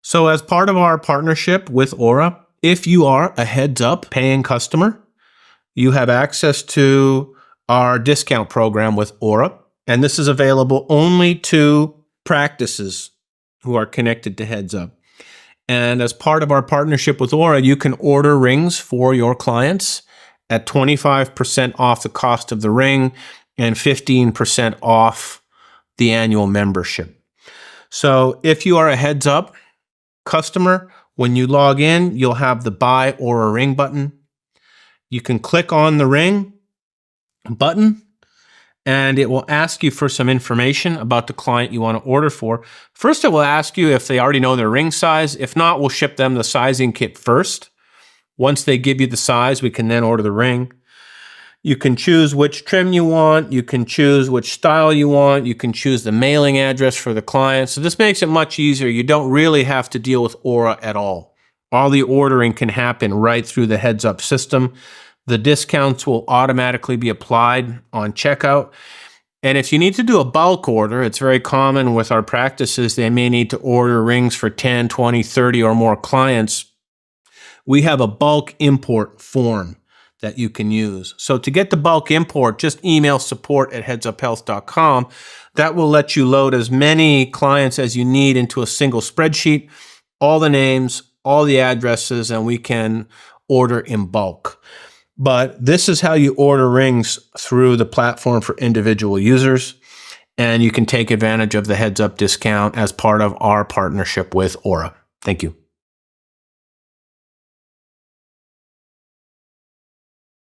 So as part of our partnership with Oura, if you are a Heads Up paying customer, you have access to our discount program with Oura. And this is available only to practices who are connected to Heads Up. And as part of our partnership with Oura, you can order rings for your clients at 25% off the cost of the ring and 15% off the annual membership. So if you are a Heads Up customer, when you log in, you'll have the Buy Oura Ring button. You can click on the ring button, and it will ask you for some information about the client you want to order for. First, it will ask you if they already know their ring size. If not, we'll ship them the sizing kit first. Once they give you the size, we can then order the ring. You can choose which trim you want. You can choose which style you want. You can choose the mailing address for the client. So this makes it much easier. You don't really have to deal with Oura at all. All the ordering can happen right through the Heads Up system. The discounts will automatically be applied on checkout. And if you need to do a bulk order, it's very common with our practices, they may need to order rings for 10, 20, 30 or more clients. We have a bulk import form that you can use. So to get the bulk import, just email support@headsuphealth.com. That will let you load as many clients as you need into a single spreadsheet, all the names, all the addresses, and we can order in bulk. But this is how you order rings through the platform for individual users, and you can take advantage of the Heads Up discount as part of our partnership with Oura. Thank you.